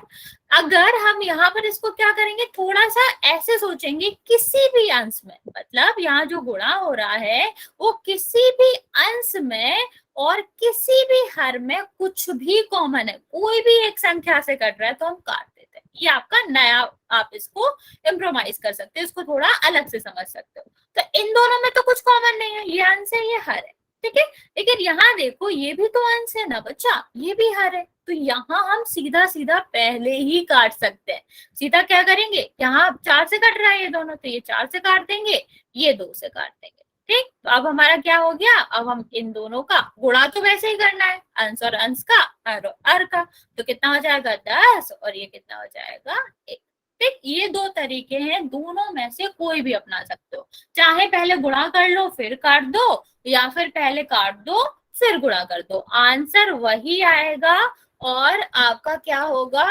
अगर हम यहाँ पर इसको क्या करेंगे, थोड़ा सा ऐसे सोचेंगे, किसी भी अंश में, मतलब यहाँ जो गुणा हो रहा है वो किसी भी अंश में और किसी भी हर में कुछ भी कॉमन है, कोई भी एक संख्या से कट रहा है तो हम काट देते हैं। ये आपका नया, आप इसको इम्प्रोवाइज कर सकते हो, इसको थोड़ा अलग से समझ सकते हो। तो इन दोनों में तो कुछ कॉमन नहीं है, ये अंश है ये हर है, ठीक है, लेकिन यहाँ देखो ये भी तो अंश है ना बच्चा, ये भी हर है, तो यहाँ हम सीधा सीधा पहले ही काट सकते हैं। सीधा क्या करेंगे, यहाँ 4 से कट रहा है ये दोनों, तो ये 4 से काट देंगे, ये 2 से काट देंगे, ठीक। तो अब हमारा क्या हो गया, अब हम इन दोनों का गुणा तो वैसे ही करना है, अंश और अंश का, हर और हर का, तो कितना हो जाएगा 10 और ये कितना हो जाएगा 1, ठीक। ये 2 तरीके हैं, दोनों में से कोई भी अपना सकते हो, चाहे पहले गुणा कर लो फिर काट दो, या फिर पहले काट दो फिर गुणा कर दो, आंसर वही आएगा और आपका क्या होगा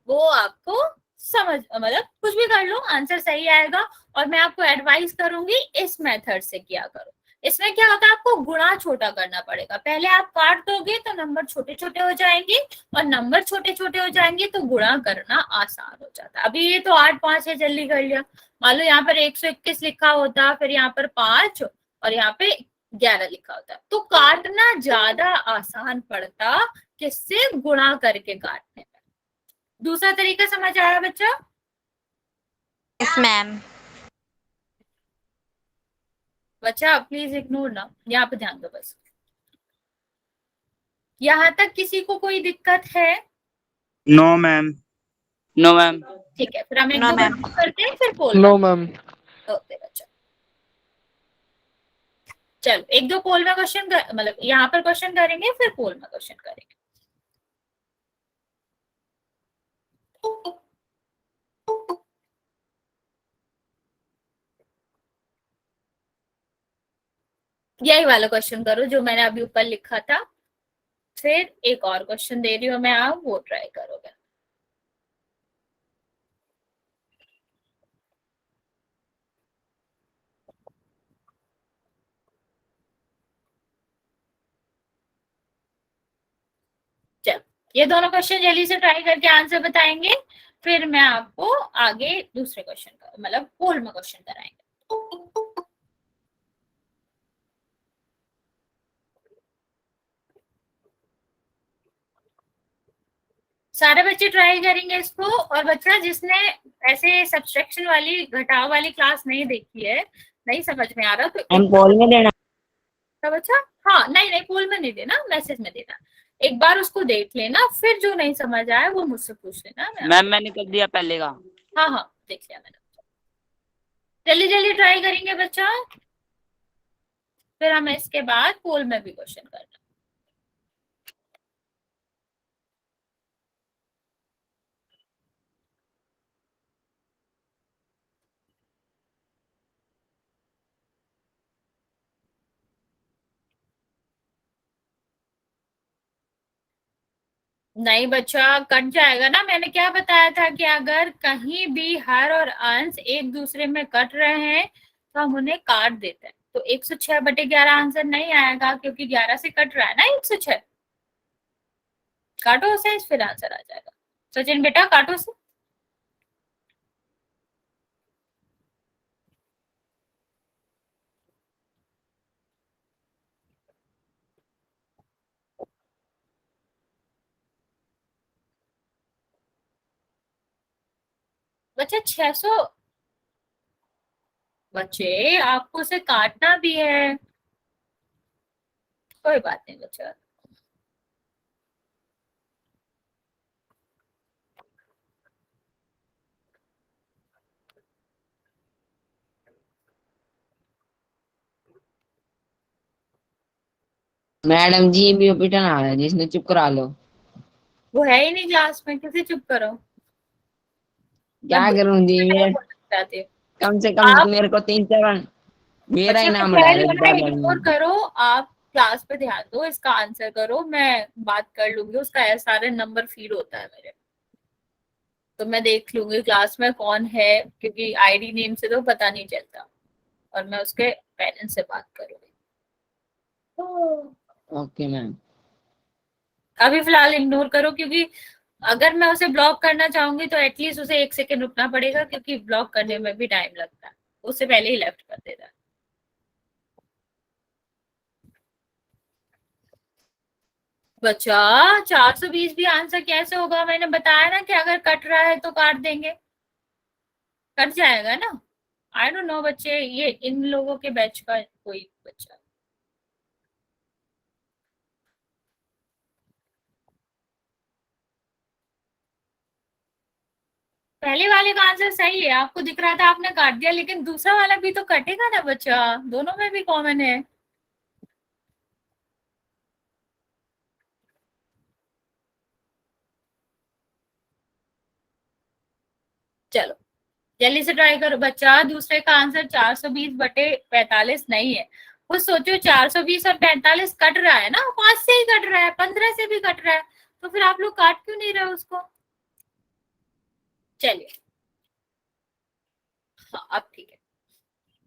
वो आपको समझ, मतलब कुछ भी कर लो आंसर सही आएगा। और मैं आपको एडवाइस करूंगी इस मेथड से किया करो। इसमें क्या होता है, आपको गुणा छोटा करना पड़ेगा, पहले आप काट दोगे तो नंबर छोटे छोटे हो जाएंगे और नंबर छोटे छोटे हो जाएंगे तो गुणा करना आसान हो जाता है। अभी ये तो 8 5 है, जल्दी कर लिया, मान लो यहाँ पर 121 लिखा होता, फिर यहाँ पर 5 और यहाँ पे 11 लिखा होता है, तो काटना ज्यादा आसान पड़ता किससे, गुणा करके काटने में। दूसरा तरीका समझ आया बच्चा? Yes ma'am. बच्चा प्लीज इग्नोर ना, यहाँ पे ध्यान दो बस। यहाँ तक किसी को कोई दिक्कत है? No ma'am. No ma'am. ठीक है, फिर हम एक No, दो ma'am. बार करते हैं फिर पोल। No ma'am. ओके बच्चा, चलो एक दो पोल में क्वेश्चन, मतलब यहाँ पर क्वेश्चन करेंगे फिर पोल में क्वेश्चन करेंगे। यही वाला क्वेश्चन करो जो मैंने अभी ऊपर लिखा था, फिर एक और क्वेश्चन दे रही हूँ मैं, आप वो ट्राई करोगे। ये दोनों क्वेश्चन जल्दी से ट्राई करके आंसर बताएंगे, फिर मैं आपको आगे दूसरे क्वेश्चन का मतलब पोल में क्वेश्चन कराएंगे। सारे बच्चे ट्राई करेंगे इसको। और बच्चा जिसने ऐसे सब्सट्रैक्शन वाली घटाव वाली क्लास नहीं देखी है, नहीं समझ में आ रहा, तो मैम पोल में देना। तो बच्चा हाँ, नहीं नहीं पोल में नहीं देना, मैसेज में देना। एक बार उसको देख लेना, फिर जो नहीं समझ आया वो मुझसे पूछ लेना। मैम मैंने कर दिया पहले का। हाँ हाँ देख लिया मैंने। जल्दी जल्दी ट्राई करेंगे बच्चा, फिर हम इसके बाद पोल में भी क्वेश्चन करना। नहीं बच्चा कट जाएगा ना, मैंने क्या बताया था कि अगर कहीं भी हर और अंश एक दूसरे में कट रहे हैं तो हम उन्हें काट देते हैं। तो 106/11 आंसर नहीं आएगा, क्योंकि 11 से कट रहा है ना 106। काटो उसे, फिर आंसर आ जाएगा। सचिन बेटा काटो से। बच्चा 600। बच्चे आपको उसे काटना भी है, कोई बात नहीं बच्चा। मैडम जी भी पिटन आ रहा है, जिसने चुप करा लो। वो है ही नहीं क्लास में, कैसे चुप करो। क्या मैं करूं जी, मैं चाहती हूँ कम से कम आप मेरे को 3-4 मेरा ही बच्चे को नाम कह रही डायरेक्ट हो ना, ज्यादा इग्नोर करो, आप क्लास पे ध्यान दो, इसका आंसर करो, मैं बात कर लूंगी। उसका सारे नंबर फीड होता है मेरे, तो मैं देख लूंगी क्लास में कौन है, क्योंकि आईडी नेम से तो पता नहीं चलता, और मैं उसके पेरेंट्स से बात करूंगी। Okay ma'am. अभी फिलहाल इग्नोर करो, क्योंकि अगर मैं उसे ब्लॉक करना चाहूंगी तो एटलीस्ट उसे 1 सेकेंड रुकना पड़ेगा, क्योंकि ब्लॉक करने में भी टाइम लगता है, उससे पहले ही लेफ्ट कर देता है। बच्चा 420 भी आंसर कैसे होगा? मैंने बताया ना कि अगर कट रहा है तो काट देंगे, कट जाएगा ना। आई डोंट नो बच्चे, ये इन लोगों के बैच का कोई बच्चा। पहले वाले का आंसर सही है, आपको दिख रहा था आपने काट दिया, लेकिन दूसरा वाला भी तो कटेगा ना बच्चा, दोनों में भी कॉमन है। चलो जल्दी से ट्राई करो बच्चा। दूसरे का आंसर 420/45 नहीं है। वो सोचो 420 और 45 कट रहा है ना, 5 से ही कट रहा है, 15 से भी कट रहा है, तो फिर आप लोग काट क्यों नहीं रहे उसको? चलिए हाँ अब ठीक है,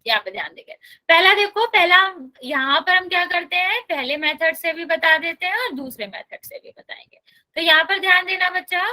यहाँ पे ध्यान देंगे। पहला देखो, पहला यहाँ पर हम क्या करते हैं, पहले मेथड से भी बता देते हैं और दूसरे मेथड से भी बताएंगे। तो यहाँ पर ध्यान देना बच्चा,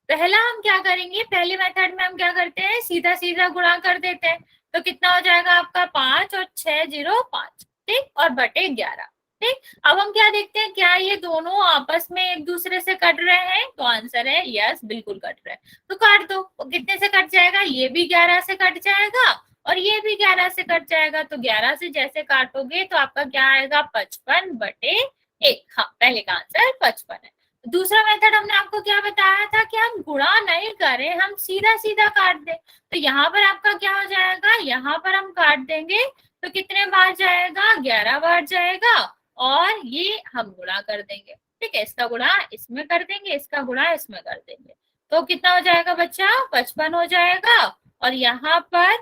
पहला हम क्या करेंगे, पहले मेथड में हम क्या करते हैं, सीधा सीधा गुणा कर देते हैं। तो कितना हो जाएगा आपका 5 और 605, ठीक, और बटे 11, ठीक। अब हम क्या देखते हैं, क्या ये दोनों आपस में एक दूसरे से कट रहे हैं? तो आंसर है यस, बिल्कुल कट रहे हैं। तो काट दो। कितने से कट जाएगा? ये भी 11 से कट जाएगा और ये भी 11 से कट जाएगा। तो 11 से जैसे काटोगे तो आपका क्या आएगा, 55/1। हाँ, पहले का आंसर 55 है। दूसरा मेथड हमने आपको क्या बताया था कि हम गुणा नहीं करें, हम सीधा सीधा काट दें। तो यहाँ पर आपका क्या हो जाएगा, यहाँ पर हम काट देंगे तो कितने बार जाएगा, 11 बार जाएगा, और ये हम गुणा कर देंगे, ठीक है। इसका गुणा इसमें कर देंगे, इसका गुणा इसमें कर देंगे, तो कितना हो जाएगा बच्चा, 55 हो जाएगा। और यहाँ पर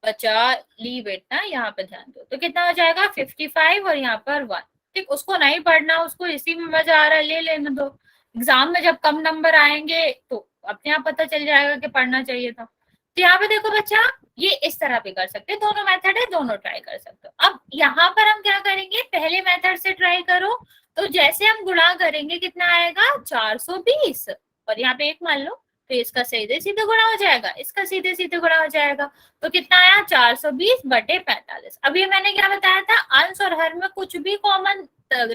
बचा लीव इट ना, यहाँ पे ध्यान दो, तो कितना हो जाएगा 55 और यहाँ पर 1, ठीक। उसको नहीं पढ़ना, उसको इसी में मजा आ रहा है, ले लेने दो। एग्जाम में जब कम नंबर आएंगे तो अपने आप पता चल जाएगा कि पढ़ना चाहिए था। तो यहाँ पे देखो बच्चा, ये इस तरह भी कर सकते हैं, दोनों मेथड है, दोनों ट्राई कर सकते हो। अब यहाँ पर हम क्या करेंगे, पहले मेथड से ट्राई करो तो जैसे हम गुणा करेंगे कितना आएगा 420, और यहाँ पे 1 मान लो, तो इसका सीधे सीधे गुणा हो जाएगा, इसका सीधे सीधे गुणा हो जाएगा। तो कितना आया 420/45। अभी मैंने क्या बताया था, अंश और हर में कुछ भी कॉमन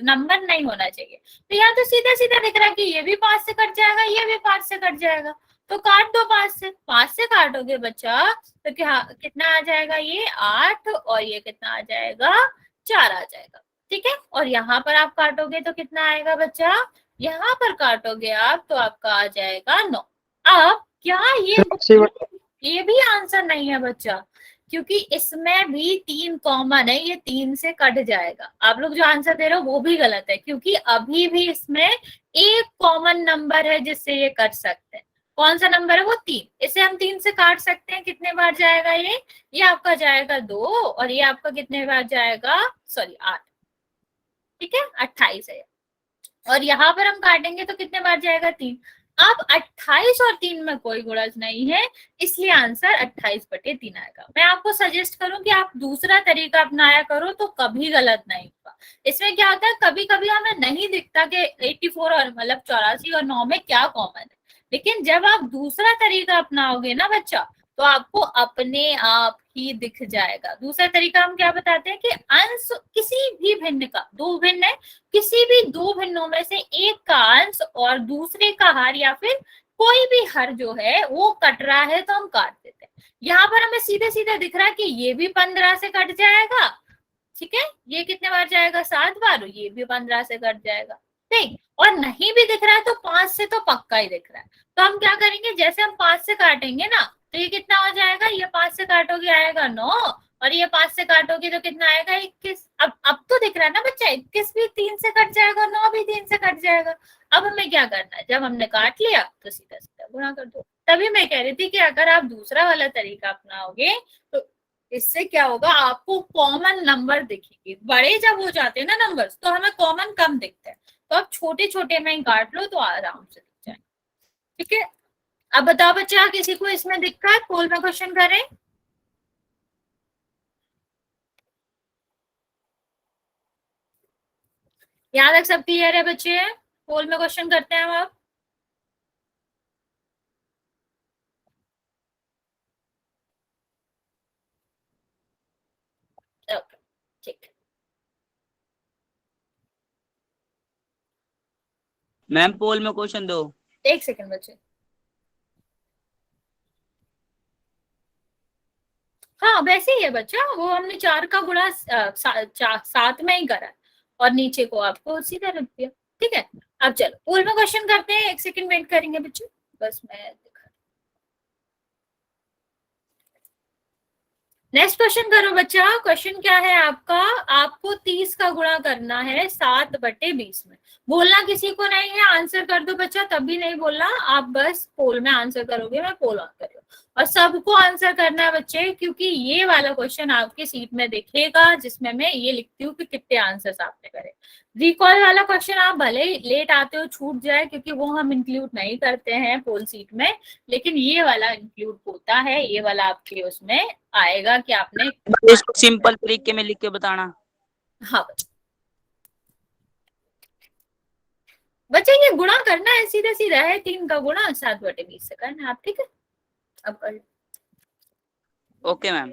नंबर नहीं होना चाहिए। तो यहाँ तो सीधा सीधा दिख रहा है कि ये भी 5 से कट जाएगा, ये भी 5 से कट जाएगा, तो काट दो 5 से काटोगे बच्चा तो क्या कितना आ जाएगा, ये 8, और ये कितना आ जाएगा 4 आ जाएगा। ठीक है, और यहाँ पर आप काटोगे तो कितना आएगा बच्चा, यहाँ पर काटोगे आप तो आपका आ जाएगा 9। अब क्या ये भी आंसर नहीं है बच्चा, क्योंकि इसमें भी 3 कॉमन है, ये 3 से कट जाएगा। आप लोग जो आंसर दे रहे हो वो भी गलत है, क्योंकि अभी भी इसमें एक कॉमन नंबर है जिससे ये कट सकते हैं। कौन सा नंबर है वो 3, इसे हम 3 से काट सकते हैं। कितने बार जाएगा ये आपका जाएगा 2, और ये आपका कितने बार जाएगा, सॉरी 8। ठीक है, 28 है। और यहाँ पर हम काटेंगे तो कितने बार जाएगा 3। अब 28 और 3 में कोई गुणज नहीं है, इसलिए आंसर 28/3 आएगा। मैं आपको सजेस्ट करूं कि आप दूसरा तरीका अपनाया करो तो कभी गलत नहीं होगा। इसमें क्या होता है, कभी कभी हमें नहीं दिखता कि 84 और मतलब 84 और 9 में क्या कॉमन है, लेकिन जब आप दूसरा तरीका अपनाओगे ना बच्चा तो आपको अपने आप ही दिख जाएगा। दूसरा तरीका हम क्या बताते हैं कि अंश किसी भी भिन्न का, 2 भिन्न है, किसी भी 2 भिन्नों में से एक का अंश और दूसरे का हर या फिर कोई भी हर जो है वो कट रहा है तो हम काट देते हैं। यहाँ पर हमें सीधे सीधे दिख रहा है कि ये भी 15 से कट जाएगा। ठीक है, ये कितने बार जाएगा 7 बार, ये भी 15 से कट जाएगा। ठीक, और नहीं भी दिख रहा है तो 5 से तो पक्का ही दिख रहा है। तो हम क्या करेंगे, जैसे हम 5 से काटेंगे ना तो ये कितना हो जाएगा, ये 5 से काटोगे आएगा 9, और ये 5 से काटोगे तो कितना आएगा 21। अब तो दिख रहा है ना बच्चा, 21 भी 3 से कट जाएगा, 9 भी 3 से कट जाएगा। अब हमें क्या करना है, जब हमने काट लिया तो सीधा सीधा गुणा कर दो। तभी मैं कह रही थी कि अगर आप दूसरा वाला तरीका अपनाओगे तो इससे क्या होगा, आपको कॉमन नंबर दिखेगी। बड़े जब हो जाते हैं ना नंबर्स तो हमें कॉमन कम दिखते हैं, तो आप छोटे छोटे में ही काट लो तो आराम से दिख जाए। ठीक है, अब बताओ बच्चा, किसी को इसमें दिक्कत, पोल में क्वेश्चन करें। यहाँ तक सब क्लियर है बच्चे, पोल में क्वेश्चन करते हैं अब। ओके, ठीक है। मैम पोल में क्वेश्चन दो। 1 सेकंड बच्चे। हाँ वैसे ही है बच्चा, वो हमने 4 का गुणा 7 में ही करा है और नीचे को आपको सीधा रख दिया। ठीक है, अब चलो पोल में क्वेश्चन करते हैं। 1 सेकंड वेट करेंगे बच्चे, बस मैं दिखा। नेक्स्ट क्वेश्चन करो बच्चा। क्वेश्चन क्या है आपका, आपको 30 का गुणा करना है 7/20 में। बोलना किसी को नहीं है, आंसर कर दो बच्चा, तभी नहीं बोलना, आप बस पोल में आंसर करोगे, मैं पोल ऑन कर रही हूँ। और सबको आंसर करना है बच्चे, क्योंकि ये वाला क्वेश्चन आपकी सीट में दिखेगा जिसमें मैं ये लिखती हूँ कि कितने आंसर्स आपने करे। रिकॉल वाला क्वेश्चन आप भले ही लेट आते हो छूट जाए, क्योंकि वो हम इंक्लूड नहीं करते हैं पोल सीट में, लेकिन ये वाला इंक्लूड होता है, ये वाला आपके उसमें आएगा कि आपने इसको सिंपल तरीके में लिख के बताना। हाँ बच्चे ये गुणा करना है, सीधा सीधा है, 3 का गुणा 7/20 से करना है आप। ठीक है, अब कर। Okay ma'am.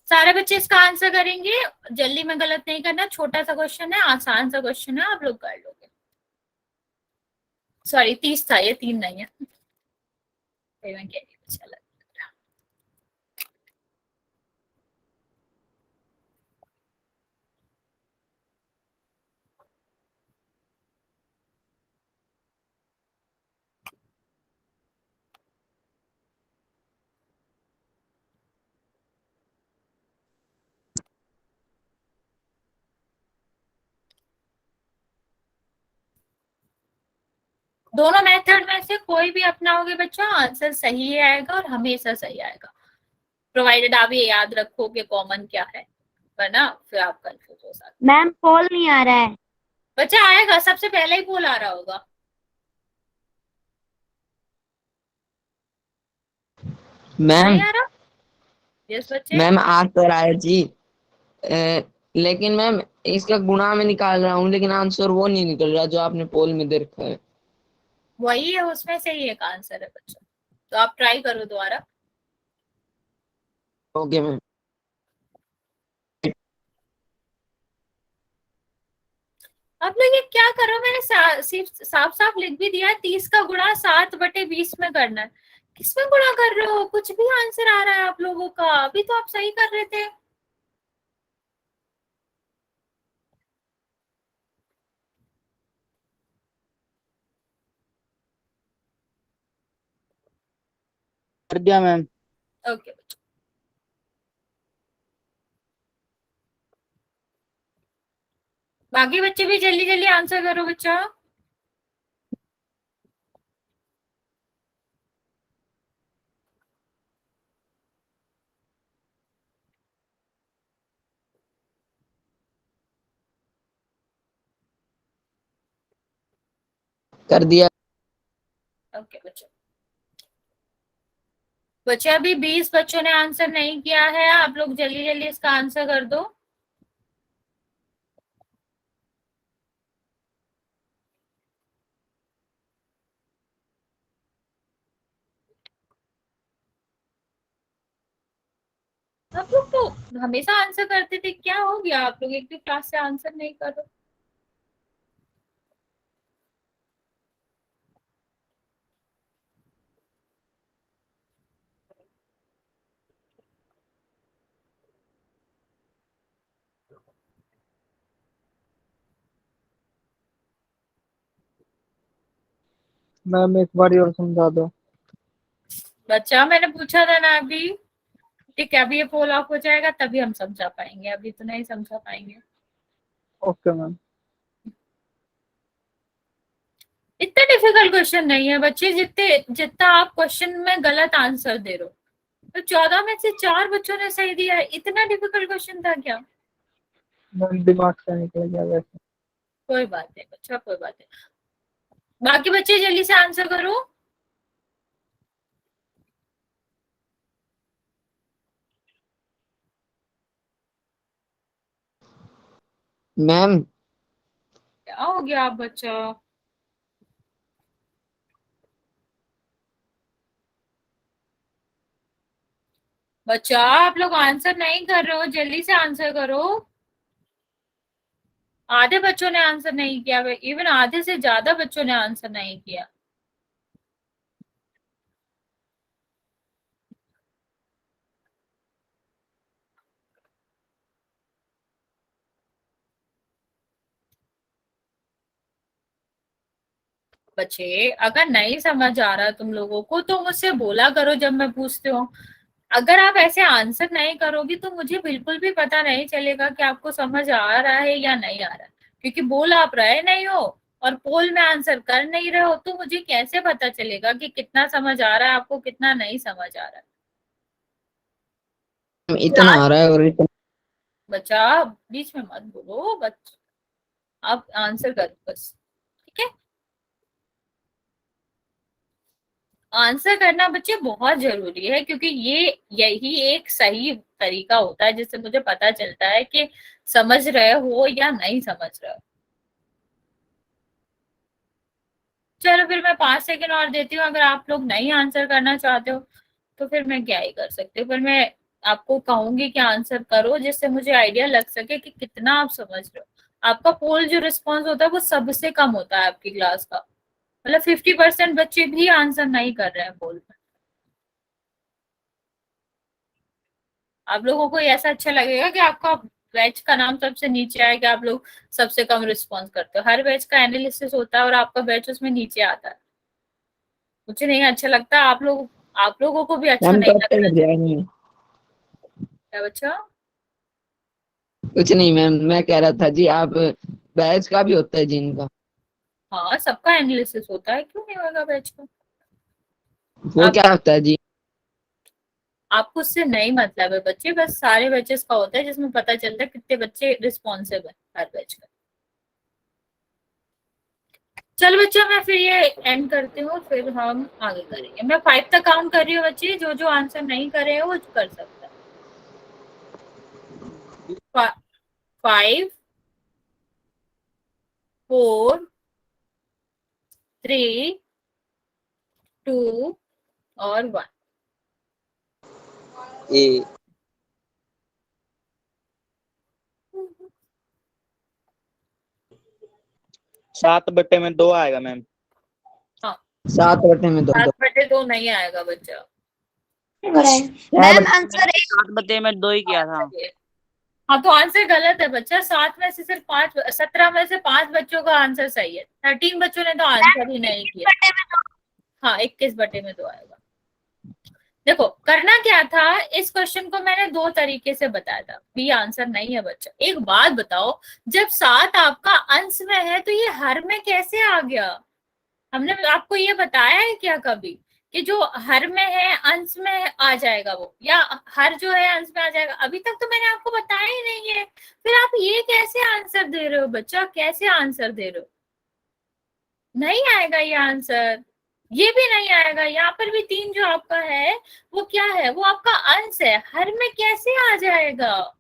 सारे बच्चे इसका आंसर करेंगे, जल्दी में गलत नहीं करना। छोटा सा क्वेश्चन है, आसान सा क्वेश्चन है, आप लोग कर लोगे। सॉरी 30 था, ये 3 नहीं है। मैं कह रही हूँ चलो। दोनों मेथड में से कोई भी अपनाओगे बच्चा, आंसर सही आएगा और हमेशा सही आएगा, प्रोवाइडेड आप ये याद रखो कि कॉमन क्या है, वरना फिर आप कंफ्यूज हो सकते। मैम पोल नहीं आ रहा है। बच्चा आएगा, सबसे पहले ही पोल आ रहा होगा। मैम नहीं आ रहा? यस बच्चे। मैम आ तो रहा है जी। लेकिन मैम इसका गुणा में निकाल रहा हूँ, लेकिन आंसर वो नहीं निकल रहा जो आपने पोल में दे रखा है। वही है, उसमें से ही एक आंसर है बच्चों, तो आप ट्राई करो दोबारा। Okay ma'am. आप लोग ये क्या करो, मैंने सिर्फ साफ साफ लिख भी दिया है, 30 का गुणा 7/20 में करना है। किसमें गुणा कर रहे हो, कुछ भी आंसर आ रहा है आप लोगों का, अभी तो आप सही कर रहे थे। कर दिया मैम। ओके बच्चों, बाकी बच्चे भी जल्दी जल्दी आंसर करो बच्चा। कर दिया। ओके बच्चों, बच्चे अभी 20 बच्चों ने आंसर नहीं किया है, आप लोग जल्दी जल्दी इसका आंसर कर दो। आप लोग तो हमेशा आंसर करते थे, क्या हो गया आप लोग एक भी क्लास से आंसर नहीं कर रहे? मैम एक बार और समझा दो। बच्चा मैंने पूछा था ना अभी, ठीक है, अभी ये पोल ऑफ हो जाएगा तभी हम समझा पाएंगे, अभी तो नहीं समझा पाएंगे। Okay ma'am. इतना डिफिकल्ट क्वेश्चन नहीं है बच्चे, जितना आप क्वेश्चन में गलत आंसर दे रहे हो। तो 14 में से 4 बच्चों ने सही दिया है, इतना डिफिकल्ट क्वेश्चन था क्या? मैम दिमाग से निकल गया वैसे। कोई बात नहीं बच्चा, कोई बात नहीं। बाकी बच्चे जल्दी से आंसर करो। मैम क्या हो गया आप बच्चा? बच्चा आप लोग आंसर नहीं कर रहे हो, जल्दी से आंसर करो। आधे बच्चों ने आंसर नहीं किया, इवन आधे से ज्यादा बच्चों ने आंसर नहीं किया। बच्चे अगर नहीं समझ आ रहा तुम लोगों को तो मुझसे बोला करो जब मैं पूछती हूँ। अगर आप ऐसे आंसर नहीं करोगी तो मुझे बिल्कुल भी पता नहीं चलेगा कि आपको समझ आ रहा है या नहीं आ रहा है, क्योंकि बोल आप रहे नहीं हो और पोल में आंसर कर नहीं रहे हो, तो मुझे कैसे पता चलेगा कि कितना समझ आ रहा है आपको, कितना नहीं समझ आ रहा है। इतना आ रहा है और इतना। बच्चा बीच में मत बोलो, आप आंसर करो बस, ठीक है? आंसर करना बच्चे बहुत जरूरी है, क्योंकि यही एक सही तरीका होता है जिससे मुझे पता चलता है कि समझ रहे हो या नहीं समझ रहे हो। चलो फिर मैं 5 सेकंड और देती हूँ, अगर आप लोग नहीं आंसर करना चाहते हो तो फिर मैं क्या ही कर सकती हूँ, फिर मैं आपको कहूंगी कि आंसर करो, जिससे मुझे आइडिया लग सके कि कितना आप समझ रहे हो। आपका पोल जो रिस्पॉन्स होता है वो सबसे कम होता है आपकी क्लास का, मतलब 50% बच्चे भी आंसर नहीं कर रहे हैं पोल में। आप लोगों को ऐसा अच्छा लगेगा कि आपका बैच का नाम सबसे नीचे आए कि आप लोग सबसे कम रिस्पॉन्स करते हो? हर बैच का एनालिसिस होता है और आपका बैच उसमें नीचे आता है। मुझे नहीं अच्छा लगता, आप लोगों को भी अच्छा मैम नहीं कब तक लगता। जाएंगे? क्या बच्चा? कुछ नहीं मैम, मैं कह रहा था जी आप बैच का भी होता है जिनका? हाँ, सबका एनालिसिस होता है, क्यों नहीं होगा बैच का? वो आप क्या होता है जी? आपको उससे नहीं मतलब है बच्चे, बस सारे बैचेस का होता है जिसमें पता चलता है कितने बच्चे रिस्पॉन्सिव है हर बैच का। चल बच्चा मैं फिर ये एंड करती हूँ, फिर हम आगे करेंगे। मैं 5 तक काउंट कर रही हूँ बच्चे, जो जो आंसर नहीं करे हैं वो कर सकता है। 5 4 3 2 और 1। ए 7/2 आएगा मैम। 7/2। 7/2 नहीं आएगा बच्चा। मैम आंसर 7/2 ही किया था। हाँ तो आंसर गलत है बच्चा। 7 में से सिर्फ 5, 17 में से 5 बच्चों का आंसर सही है। 13 बच्चों ने तो आंसर ही नहीं किया। हाँ 21/2 आएगा। देखो करना क्या था, इस क्वेश्चन को मैंने 2 तरीके से बताया था। बी आंसर नहीं है बच्चा। एक बात बताओ, जब 7 आपका अंश में है तो ये हर में कैसे आ गया? हमने आपको ये बताया है क्या कभी कि जो हर में है अंश में आ जाएगा वो, या हर जो है अंश में आ जाएगा? अभी तक तो मैंने आपको बताया ही नहीं है। फिर आप ये कैसे आंसर दे रहे हो बच्चा? कैसे आंसर दे रहे हो? नहीं आएगा ये आंसर, ये भी नहीं आएगा। यहाँ पर भी 3 जो आपका है वो क्या है? वो आपका अंश है। हर में कैसे आ जाएगा?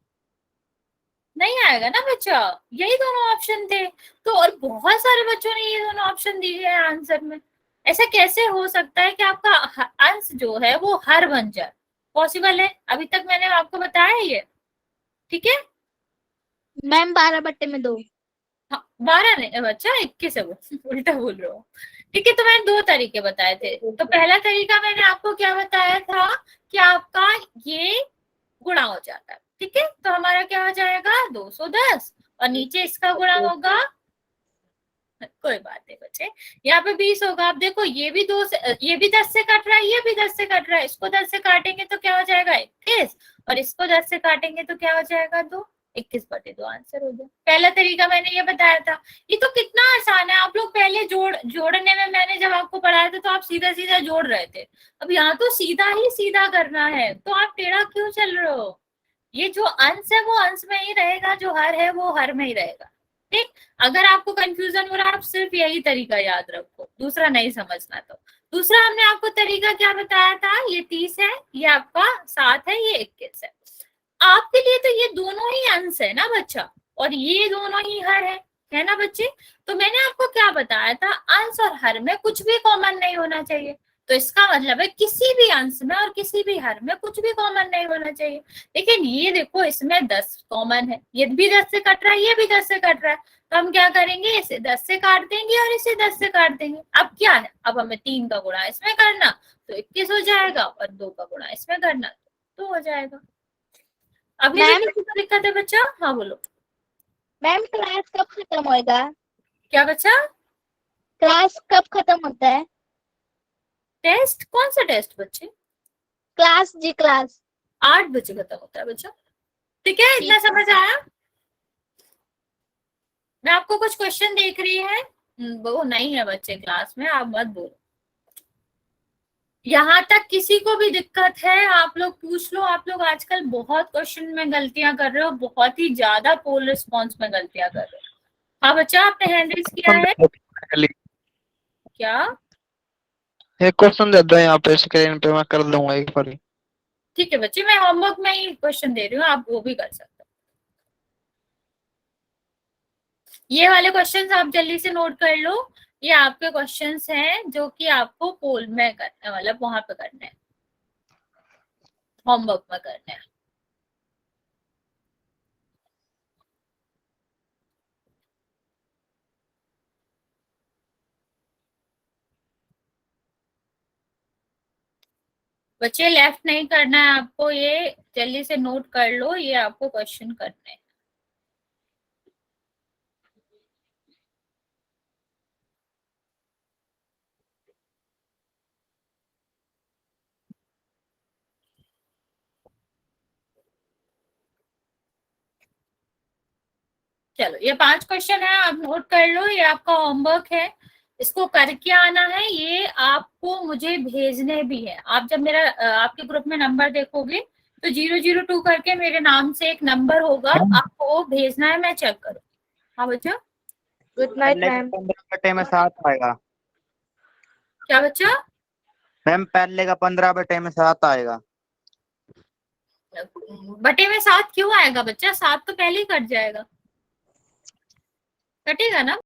नहीं आएगा ना बच्चा। यही दोनों ऑप्शन थे तो, और बहुत सारे बच्चों ने ये दोनों ऑप्शन दिए हैं आंसर में। ऐसा कैसे हो सकता है कि आपका अंश जो है वो हर बन जाए? पॉसिबल है? अभी तक मैंने आपको बताया ये, ठीक है? मैम 12/2। हाँ 12 नहीं बच्चा, 21 है वो। उल्टा बोल रहा हूँ। ठीक है, तो मैंने 2 तरीके बताए थे। तो पहला तरीका मैंने आपको क्या बताया था कि आपका ये गुणा हो जाता है। ठीक है, तो हमारा क्या हो जाएगा 210 और नीचे इसका गुणा होगा, कोई बात नहीं बच्चे, यहाँ पे 20 होगा। आप देखो ये भी 2 से, ये भी 10 से कट रहा है, ये भी 10 से कट रहा है। इसको 10 से काटेंगे तो क्या हो जाएगा 21 और इसको 10 से काटेंगे तो क्या हो जाएगा 2। 21/2 आंसर हो गया। पहला तरीका मैंने ये बताया था। ये तो कितना आसान है। आप लोग पहले जोड़ने में मैंने जब आपको पढ़ाया था तो आप सीधा सीधा जोड़ रहे थे। अब यहाँ तो सीधा ही सीधा करना है, तो आप टेढ़ा क्यों चल रहे हो? ये जो अंश है वो अंश में ही रहेगा, जो हर है वो हर में ही रहेगा। ठीक, अगर आपको कंफ्यूजन हो रहा है आप सिर्फ यही तरीका याद रखो, दूसरा नहीं समझना। तो दूसरा हमने आपको तरीका क्या बताया था? ये 30 है, ये आपका 7 है, ये 21 है। आपके लिए तो ये दोनों ही अंश है ना बच्चा, और ये दोनों ही हर है ना बच्चे? तो मैंने आपको क्या बताया था? अंश और हर में कुछ भी कॉमन नहीं होना चाहिए। तो इसका मतलब है किसी भी अंश में और किसी भी हर में कुछ भी कॉमन नहीं होना चाहिए। लेकिन ये देखो इसमें 10 कॉमन है, ये भी 10 से कट रहा है, ये भी 10 से कट रहा है। तो हम क्या करेंगे? इसे 10 से काट देंगे और इसे 10 से काट देंगे। अब क्या है? अब हमें 3 का गुणा इसमें करना तो 21 हो जाएगा, और 2 का गुणा इसमें करना तो 2 हो जाएगा। अभी भी किसी को दिक्कत है बच्चा? हाँ बोलो। मैम क्लास कब खत्म होएगा? क्या बच्चा? क्लास कब खत्म होता है? टेस्ट? कौन सा टेस्ट बच्चे? क्लास जी क्लास 8 बजे खत्म होता है बच्चा। ठीक है, इतना समझ आया? मैं आपको कुछ क्वेश्चन देख रही है, वो नहीं है बच्चे क्लास में, आप मत बोलो। यहाँ तक किसी को भी दिक्कत है आप लोग पूछ लो। आप लोग आजकल बहुत क्वेश्चन में गलतियां कर रहे हो, बहुत ही ज्यादा पोल रिस्पॉन्स में गलतियां कर रहे हो। हाँ बच्चा, आपने हैंड रेज किया है क्या? एक क्वेश्चन दे दो यहाँ पे स्क्रीन पे, मैं कर दूंगा एक बार। ठीक है बच्चे, मैं होमवर्क में ही क्वेश्चन दे रही हूँ, आप वो भी कर सकते हो। ये वाले क्वेश्चंस आप जल्दी से नोट कर लो। ये आपके क्वेश्चंस हैं जो कि आपको पोल में करना है, मतलब वहां पे करना है, होमवर्क में करना है। बच्चे लेफ्ट नहीं करना है आपको, ये जल्दी से नोट कर लो, ये आपको क्वेश्चन करने हैं। चलो ये 5 क्वेश्चन है, आप नोट कर लो, ये आपका होमवर्क है, इसको करके आना है। ये आपको मुझे भेजने भी है। आप जब मेरा आपके ग्रुप में नंबर देखोगे तो 002 करके मेरे नाम से एक नंबर होगा, आपको वो भेजना है, मैं चेक करूँ। हाँ बच्चा? Good night ma'am. 15/2 में 7 आएगा क्या बच्चा? मैम। पहले का 15/2 में 7 आएगा। बटे में 7 क्यों आएगा बच्चा? 7 तो पहले ही कट जाएगा, कटेगा ना।